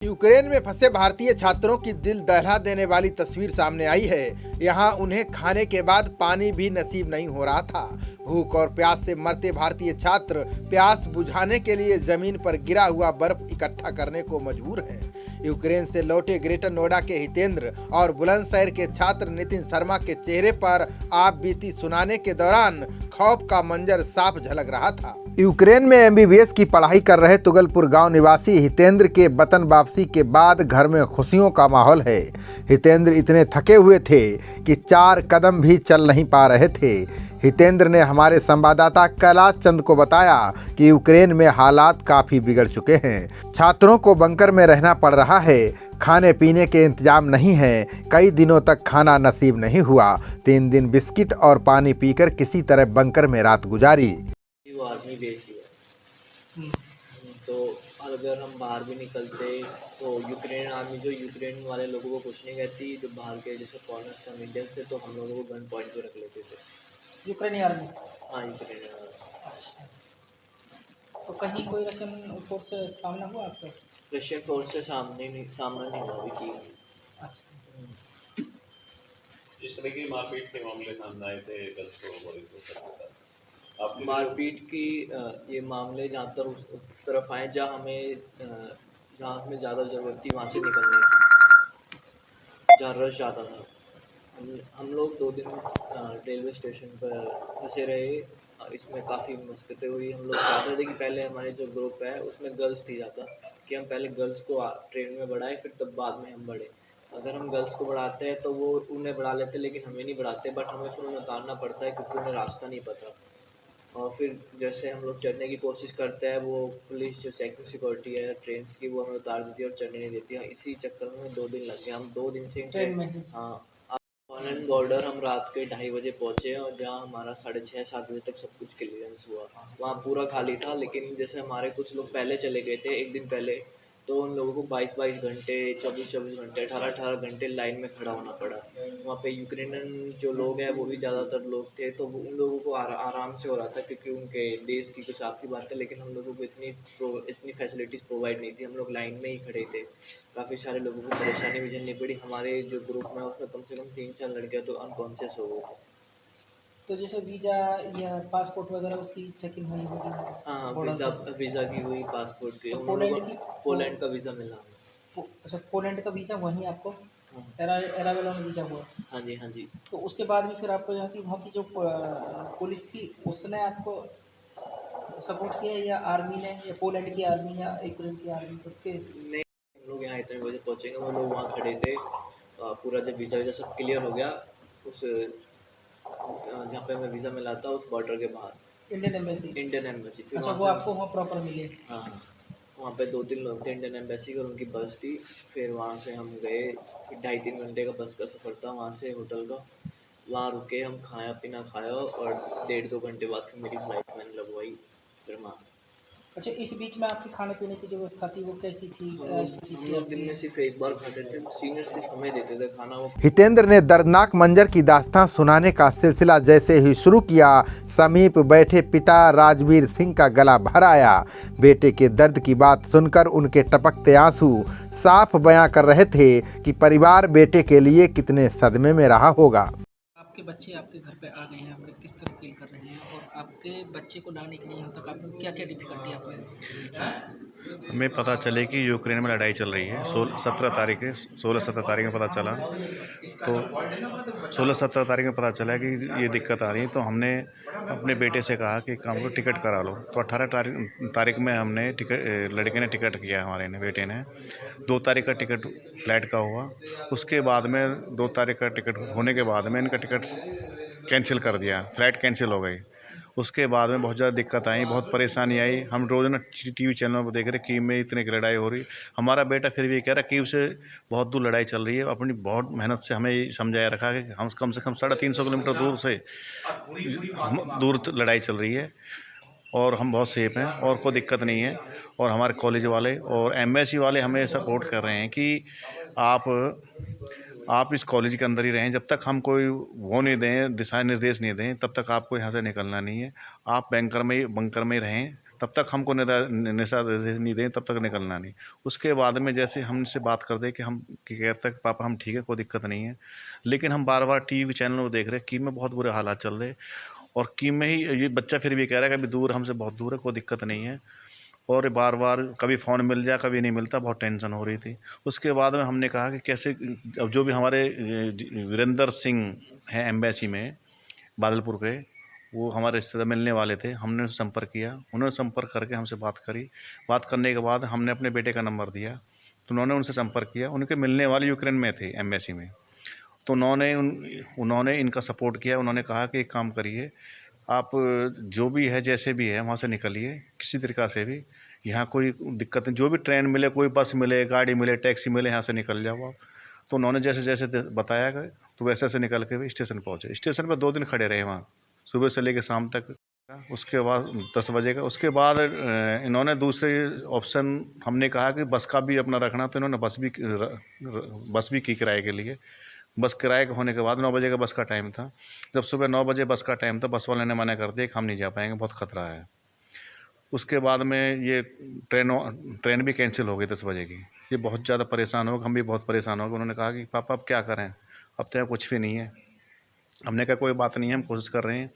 Ukraine में फंसे भारतीय छात्रों की दिल दहला देने वाली तस्वीर सामने आई है। यहाँ उन्हें खाने के बाद पानी भी नसीब नहीं हो रहा था। भूख और प्यास से मरते भारतीय छात्र प्यास बुझाने के लिए जमीन पर गिरा हुआ बर्फ इकट्ठा करने को मजबूर हैं। यूक्रेन से लौटे ग्रेटर नोएडा के हितेंद्र और बुलंदशहर के छात्र नितिन शर्मा के चेहरे पर आप बीती सुनाने के दौरान खौफ का मंजर साफ झलक रहा था। यूक्रेन में एमबीबीएस की पढ़ाई कर रहे तुगलपुर गांव निवासी हितेंद्र के वतन वापसी के बाद घर में खुशियों का माहौल है। हितेंद्र इतने थके हुए थे कि 4 कदम भी चल नहीं पा रहे थे। हितेंद्र ने हमारे संवाददाता कैलाश चंद को बताया कि यूक्रेन में हालात काफ़ी बिगड़ चुके हैं। छात्रों को बंकर में रहना पड़ रहा है। खाने पीने के इंतजाम नहीं है। कई दिनों तक खाना नसीब नहीं हुआ। 3 दिन बिस्किट और पानी पीकर किसी तरह बंकर में रात गुजारी। वो आर्मी बेस ही है। तो अगर हम बाहर भी निकलते तो यूक्रेन आर्मी जो यूक्रेन वाले लोगों को कुछ नहीं कहती, जो बाहर के जैसे फॉरेनर्स हम इंडियन से, तो हम लोगों को गन पॉइंट पे रख लेते थे। यूक्रेनी आर्मी? हाँ, यूक्रेन आर्मी। अच्छा, तो कहीं कोई रशियन फोर्स से सामना हुआ आपका? रशियन फोर्स से सामना नहीं हुआ अभी की। अच्छा, जिस तरह की मारपीट के मामले सामने आए थे मारपीट की ये मामले जहाँ तक उस तरफ आए जहाँ हमें ज़्यादा ज़रूरत थी वहाँ से निकलने की, जहाँ रश ज़्यादा था। हम लोग 2 दिन रेलवे स्टेशन पर फंसे रहे। इसमें काफ़ी मुश्किलें हुई। हम लोग चाहते थे कि पहले हमारे जो ग्रुप है उसमें गर्ल्स थी ज़्यादा, कि हम पहले गर्ल्स को ट्रेन में बढ़ाएं, फिर तब बाद में हम बढ़े। अगर हम गर्ल्स को बढ़ाते हैं तो वो उन्हें बढ़ा लेते, लेकिन हमें नहीं बढ़ाते। बट हमें फिर उन्हें उतारना पड़ता है क्योंकि उन्हें रास्ता नहीं पता। और फिर जैसे हम लोग चढ़ने की कोशिश करते हैं, वो पुलिस जो सिक्योरिटी है ट्रेन की, वो हमें उतार देती है और चढ़ने नहीं देती है। इसी चक्कर में 2 दिन लग गए। हम 2 दिन से ट्रेन में ही? हाँ, ऑनलाइन बॉर्डर हम रात के 2:30 बजे पहुँचे और जहाँ हमारा 6:30-7 बजे तक सब कुछ क्लियरेंस हुआ। वहाँ पूरा खाली था, लेकिन जैसे हमारे कुछ लोग पहले चले गए थे 1 दिन पहले, तो उन लोगों को 22-22 घंटे, 24-24 घंटे, 18-18 घंटे लाइन में खड़ा होना पड़ा। वहाँ पे यूक्रेनियन जो लोग हैं वो भी ज़्यादातर लोग थे, तो उन लोगों को आराम से हो रहा था क्योंकि उनके देश की कुछ आपसी बात है। लेकिन हम लोगों को इतनी फैसिलिटीज़ प्रोवाइड नहीं थी। हम लोग लाइन में ही खड़े थे। काफ़ी सारे लोगों को परेशानी भी झेलनी पड़ी। हमारे जो ग्रुप में उसमें कम से कम 3-4 लड़कियाँ तो अनकॉन्शियस हो गई थी। तो जैसे वीज़ा या पासपोर्ट वगैरह उसकी चेकिंग हुई होगी? हाँ, बॉर्डर वीज़ा की हुई, पासपोर्ट की। तो उन लोगों पोलैंड को की? पोलैंड का वीज़ा मिला। अच्छा, पोलैंड का वीज़ा वहीं आपको हाँ, एरावेला में वीज़ा हुआ? हाँ जी, हाँ जी। तो उसके बाद भी फिर आपको यहाँ की वहाँ की जो पुलिस थी उसने आपको सपोर्ट किया, या आर्मी ने, या पोलैंड की आर्मी, या यूक्रेन की आर्मी करके? नहीं, हम लोग यहाँ इतने बजे पहुँचेंगे, वो लोग वहाँ खड़े थे। पूरा जब वीज़ा सब क्लियर हो गया, उस जहाँ पे हमें वीज़ा मिला था उस बॉर्डर के बाहर, इंडियन एम्बेसी? Indian embassy. फिर अच्छा, वहाँ वो से आपको वहाँ प्रॉपर मिले? हाँ, हाँ, वहाँ पे 2-3 लोग थे इंडियन एम्बेसी के और उनकी बस थी। फिर वहाँ से हम गए। 2.5-3 घंटे का बस का सफ़र था वहाँ से होटल का। वहाँ रुके, हम खाया पीना खाया और 1.5-2 घंटे बाद फिर मेरी फ्लाइट मैंने लगवाई। फिर वहाँ अच्छा, इस बीच में आपके खाने पीने की जो व्यवस्था थी वो कैसी थी? हम लोग दिन में सिर्फ एक बार खाते थे। सीनियर सिर्फ हमें देते थे खाना। वो हितेंद्र ने दर्दनाक मंजर की दास्तां सुनाने का सिलसिला जैसे ही शुरू किया, समीप बैठे पिता राजवीर सिंह का गला भर आया। बेटे के दर्द की बात सुनकर उनके टपकते आंसू साफ बयां कर रहे थे कि परिवार बेटे के लिए कितने सदमे में रहा होगा। आपके बच्चे आपके घर पे आ गए हैं, आप किस तरह फील कर रहे हैं, और आपके बच्चे को लाने के लिए यहाँ तक आपको क्या क्या डिफिकल्टी आपने? हमें पता चले कि यूक्रेन में लड़ाई चल रही है 16-17 तारीख में पता चला। तो 16-17 तारीख में पता चला कि ये दिक्कत आ रही है। तो हमने अपने बेटे से कहा कि काम को टिकट करा लो। तो 18 तारीख में हमने लड़के ने टिकट किया, हमारे ने बेटे ने। 2 तारीख का टिकट फ्लाइट का हुआ। उसके बाद में 2 तारीख का टिकट होने के बाद में इनका टिकट कैंसिल कर दिया, फ़्लाइट कैंसिल हो गई। उसके बाद में बहुत ज़्यादा दिक्कत आई, बहुत परेशानी आई। हम रोज़ ना टीवी चैनलों पर देख रहे कीव में इतने की लड़ाई हो रही। हमारा बेटा फिर भी कह रहा कीव से बहुत दूर लड़ाई चल रही है। अपनी बहुत मेहनत से हमें ये समझाया रखा कि हम कम से कम 350 किलोमीटर दूर से दूर लड़ाई चल रही है और हम बहुत सेफ हैं और कोई दिक्कत नहीं है। और हमारे कॉलेज वाले और एम्बेसी वाले हमें सपोर्ट कर रहे हैं कि आप इस कॉलेज के अंदर ही रहें। जब तक हम कोई वो नहीं दें, दिशा निर्देश नहीं दें, तब तक आपको यहाँ से निकलना नहीं है। आप बंकर में ही रहें। तब तक हमको निशा नहीं दें, तब तक निकलना नहीं। उसके बाद में जैसे हमसे बात कर दे कि हम कि कहते हैं पापा हम ठीक है, कोई दिक्कत नहीं है, लेकिन हम बार बार टीवी चैनलों में देख रहे हैं कीम में बहुत बुरे हालात चल रहे, और कीम में ही ये बच्चा फिर भी कह रहा है कि अभी दूर, हमसे बहुत दूर है, कोई दिक्कत नहीं है। और बार बार कभी फ़ोन मिल जाए, कभी नहीं मिलता, बहुत टेंशन हो रही थी। उसके बाद में हमने कहा कि कैसे, अब जो भी हमारे वीरेंद्र सिंह हैं एम्बेसी में बादलपुर के, वो हमारे रिश्तेदार मिलने वाले थे, हमने उनसे संपर्क किया, उन्होंने संपर्क करके हमसे बात करी। बात करने के बाद हमने अपने बेटे का नंबर दिया, तो उन्होंने उनसे संपर्क किया। उनके मिलने वाले यूक्रेन में थे एम्बेसी में, तो उन्होंने इनका सपोर्ट किया। उन्होंने कहा कि एक काम करिए, आप जो भी है जैसे भी है वहाँ से निकलिए किसी तरीक़ा से भी, यहाँ कोई दिक्कत नहीं, जो भी ट्रेन मिले, कोई बस मिले, गाड़ी मिले, टैक्सी मिले, यहाँ से निकल जाओ आप। तो उन्होंने जैसे जैसे बताया गया, तो वैसे वैसे निकल के भी स्टेशन पहुँचे। स्टेशन पर 2 दिन खड़े रहे वहाँ, सुबह से लेकर शाम तक। उसके बाद 10 बजे का, उसके बाद इन्होंने दूसरे ऑप्शन, हमने कहा कि बस का भी अपना रखना, तो इन्होंने बस भी की किराए के लिए। बस किराए का होने के बाद 9 बजे का बस का टाइम था। जब सुबह 9 बजे बस का टाइम था, बस वाले ने मना कर दिया कि हम नहीं जा पाएंगे, बहुत ख़तरा है। उसके बाद में ये ट्रेन भी कैंसिल हो गई 10 बजे की। ये बहुत ज़्यादा परेशान हो गए, हम भी बहुत परेशान हो गए। उन्होंने कहा कि पापा अब क्या करें, अब तो यहाँ कुछ भी नहीं है। हमने कहा कोई बात नहीं है, हम कोशिश कर रहे हैं।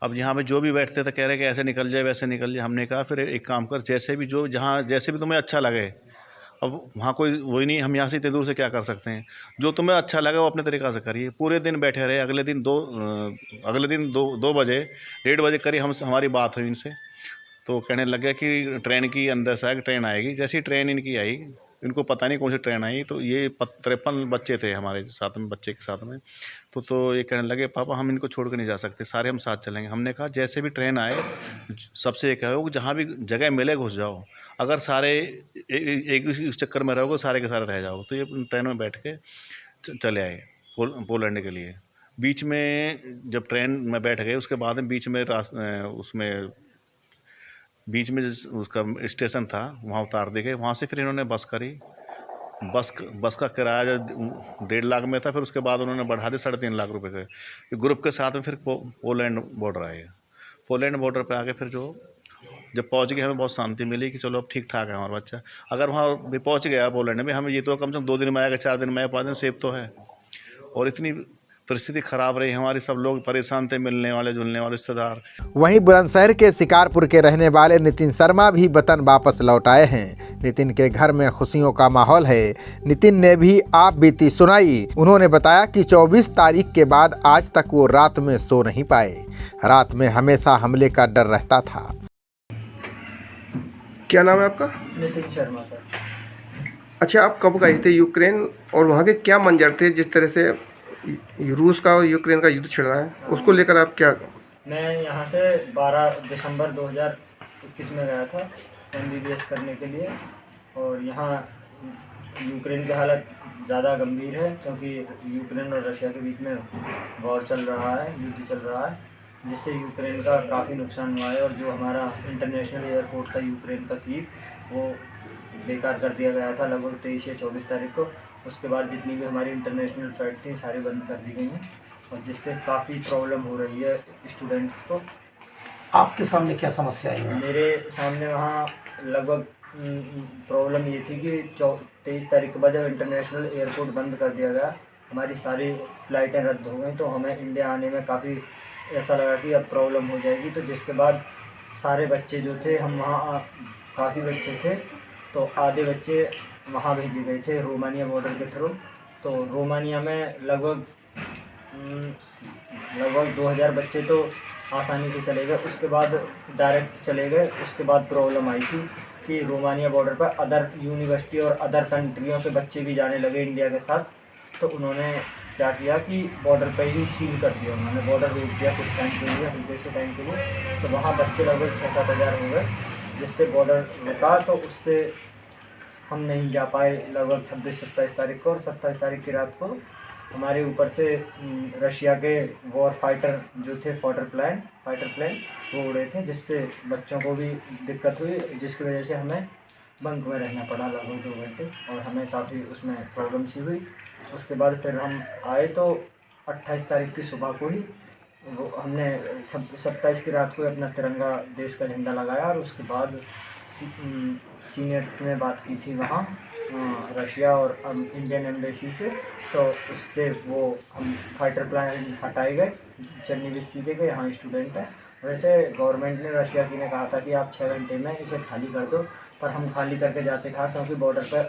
अब यहाँ पे जो भी बैठते थे कह रहे कि ऐसे निकल जाए, वैसे निकल जाए। हमने कहा फिर एक काम कर, जैसे भी जहाँ जैसे भी तुम्हें अच्छा लगे, अब वहाँ कोई वही नहीं, हम यहाँ से इतने दूर से क्या कर सकते हैं, जो तुम्हें अच्छा लगे वो अपने तरीक़ा से करिए। पूरे दिन बैठे रहे। अगले दिन 2 बजे 1:30 बजे करीब हमारी बात हुई इनसे, तो कहने लगे कि ट्रेन की अंदर से ट्रेन आएगी। जैसी ट्रेन इनकी आई, इनको पता नहीं कौन सी ट्रेन आई, तो ये 53 बच्चे थे हमारे साथ में, बच्चे के साथ में। तो ये कहने लगे पापा हम इनको छोड़ के नहीं जा सकते, सारे हम साथ चलेंगे। हमने कहा जैसे भी ट्रेन आए, सबसे ये कहो कि जहाँ भी जगह मिले घुस जाओ, अगर सारे एक इस चक्कर में रहोगे सारे के सारे रह जाओ। तो ये ट्रेन में बैठ के चले आए पोलैंड के लिए। बीच में जब ट्रेन में बैठ गए, उसके बाद में बीच में उसका स्टेशन था, वहाँ उतार दे गए। वहाँ से फिर इन्होंने बस करी। बस का किराया जो 1.5 लाख में था, फिर उसके बाद उन्होंने बढ़ा दिया 3.5 लाख रुपए के। ग्रुप के साथ में फिर पोलैंड बॉर्डर आए। पोलैंड बॉर्डर पे आके फिर जब पहुँच गए, हमें बहुत शांति मिली कि चलो अब ठीक ठाक है हमारा बच्चा। अगर वहाँ भी पहुँच गया पोलैंड में, हमें ये तो कम से कम 2 दिन में आएगा, 4 दिन में आएगा, 5 दिन सेफ तो है। और इतनी परिस्थिति ख़राब रही हमारी, सब लोग परेशान थे, मिलने वाले जुलने वाले रिश्तेदार। वहीं बुलंदशहर के शिकारपुर के रहने वाले नितिन शर्मा भी वतन वापस लौट आए हैं। नितिन के घर में खुशियों का माहौल है। नितिन ने भी आप बीती सुनाई। उन्होंने बताया कि 24 तारीख के बाद आज तक वो रात में सो नहीं पाए। रात में हमेशा हमले का डर रहता था। क्या नाम है आपका? नितिन शर्मा सर। अच्छा, आप कब गए थे यूक्रेन, और वहाँ के क्या मंजर थे? जिस तरह से रूस का और यूक्रेन का युद्ध छिड़ रहा है, उसको लेकर आप क्या? मैं यहाँ से 12 दिसंबर 2021 में गया था MBBS करने के लिए, और यहाँ यूक्रेन की हालत ज़्यादा गंभीर है, क्योंकि यूक्रेन और रशिया के बीच में वॉर चल रहा है, युद्ध चल रहा है, जिससे यूक्रेन का काफ़ी नुकसान हुआ है। और जो हमारा इंटरनेशनल एयरपोर्ट था यूक्रेन का कीव, वो बेकार कर दिया गया था लगभग 23 या 24 तारीख को। उसके बाद जितनी भी हमारी इंटरनेशनल फ़्लाइट थी सारी बंद कर दी गई हैं, और जिससे काफ़ी प्रॉब्लम हो रही है स्टूडेंट्स को। आपके सामने क्या समस्या आई? मेरे सामने वहाँ लगभग प्रॉब्लम ये थी कि 23 तारीख के बाद जब इंटरनेशनल एयरपोर्ट बंद कर दिया गया, हमारी सारी फ़्लाइटें रद्द हो गई, तो हमें इंडिया आने में काफ़ी ऐसा लगा कि अब प्रॉब्लम हो जाएगी। तो जिसके बाद सारे बच्चे जो थे, हम वहाँ काफ़ी बच्चे थे, तो आधे बच्चे वहाँ भेजे गए थे रोमानिया बॉर्डर के थ्रू। तो रोमानिया में लगभग 2000 बच्चे तो आसानी से चले गए। उसके बाद डायरेक्ट चले गए। उसके बाद प्रॉब्लम आई थी कि रोमानिया बॉर्डर पर अदर यूनिवर्सिटी और अदर कंट्रियों के बच्चे भी जाने लगे इंडिया के साथ। तो उन्होंने क्या किया कि बॉर्डर पर ही सील कर दिया, उन्होंने बॉर्डर रोक दिया कुछ टाइम के लिए, हल्के से टाइम के लिए। तो वहाँ बच्चे लगभग 6-7 हज़ार हो गए, जिससे बॉर्डर रुका। तो उससे हम नहीं जा पाए लगभग 26-27 तारीख को। और 27 तारीख की रात को हमारे ऊपर से रशिया के वॉर फाइटर जो थे, फाइटर प्लेन वो उड़े थे, जिससे बच्चों को भी दिक्कत हुई, जिसकी वजह से हमें बंक में रहना पड़ा लगभग 2 घंटे, और हमें काफ़ी उसमें प्रॉब्लम सी हुई। उसके बाद फिर हम आए तो 28 तारीख की सुबह को ही वो हमने 27 की रात को अपना तिरंगा देश का झंडा लगाया और उसके बाद सीनियर्स ने बात की थी वहाँ रशिया और इंडियन एम्बेसी से, तो उससे वो हम फाइटर प्लान हटाए गए। चन्नी के यहाँ स्टूडेंट है। वैसे गवर्नमेंट ने रशिया की ने कहा था कि आप 6 घंटे में इसे खाली कर दो, पर हम खाली करके जाते था क्योंकि बॉर्डर पर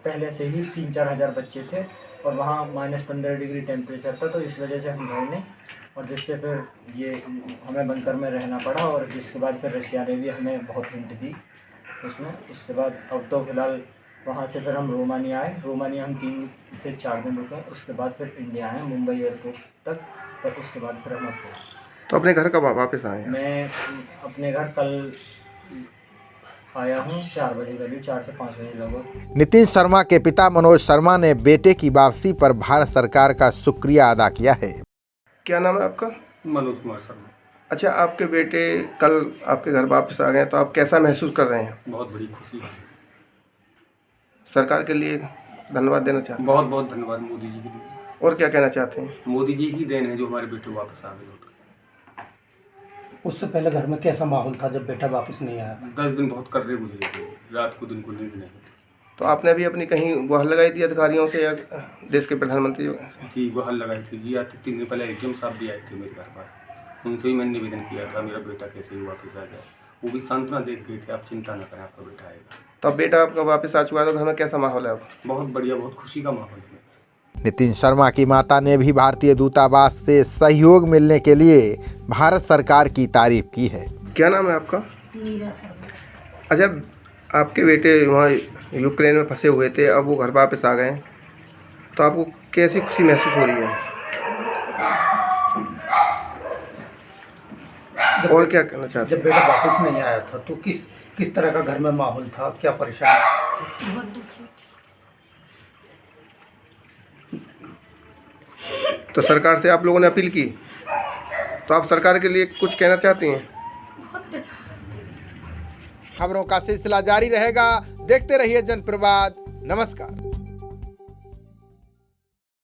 पहले से ही 3-4 हज़ार बच्चे थे और वहाँ -15 डिग्री टेम्परेचर था, तो इस वजह से हम गए नहीं और जिससे फिर ये हमें बंकर में रहना पड़ा। और जिसके बाद फिर रशिया ने भी हमें बहुत हिंट दी उसमें। उसके बाद अब तो फ़िलहाल वहाँ से फिर हम रोमानिया आए। रोमानिया हम 3 से 4 दिन रुके, उसके बाद फिर इंडिया आए मुंबई एयरपोर्ट तक, और उसके बाद फिर हम तो अपने घर कब वापस आए हैं? मैं अपने घर कल आया हूँ 4 बजे, करीब 4 से 5 बजे लगभग। नितिन शर्मा के पिता मनोज शर्मा ने बेटे की वापसी पर भारत सरकार का शुक्रिया अदा किया है। क्या नाम है आपका? मनोज कुमार शर्मा। अच्छा, आपके बेटे कल आपके घर वापस आ गए, तो आप कैसा महसूस कर रहे हैं? बहुत बड़ी खुशी है। सरकार के लिए धन्यवाद देना चाहते हैं? बहुत बहुत धन्यवाद मोदी जी के लिए। और क्या कहना चाहते हैं? मोदी जी की देन है जो हमारे बेटे वापस आ गए। उससे पहले घर में कैसा माहौल था जब बेटा वापस नहीं आया? 10 दिन बहुत कर्रे गुजरे थे, रात को दिन को नींद नहीं होती। तो आपने भी अपनी कहीं गुहार लगाई थी अधिकारियों से या देश के प्रधानमंत्री से? जी गुहार लगाई थी जी। आज 3 दिन पहले एचएम साहब भी आए थे मेरे घर पर, उनसे ही मैंने निवेदन किया था मेरा बेटा कैसे ही वापस आ गया। वो भी सांत्वना देख गए थे, आप चिंता न करें आपका बेटा आएगा। तो अब बेटा आपका वापस आ चुका है, तो घर में कैसा माहौल है अब? बहुत बढ़िया, बहुत खुशी का माहौल है। नितिन शर्मा की माता ने भी भारतीय दूतावास से सहयोग मिलने के लिए भारत सरकार की तारीफ की है। क्या नाम है आपका? नीरा शर्मा। अच्छा, आपके बेटे वहाँ यूक्रेन में फंसे हुए थे, अब वो घर वापस आ गए, तो आपको कैसी खुशी महसूस हो रही है? और क्या कहना चाहते हैं? जब बेटा वापस नहीं आया था तो किस तरह का घर में माहौल था, क्या परेशानी? बहुत दुखी। तो सरकार से आप लोगों ने अपील की, तो आप सरकार के लिए कुछ कहना चाहती हैं? खबरों का सिलसिला जारी रहेगा, देखते रहिए जनप्रवाद। नमस्कार।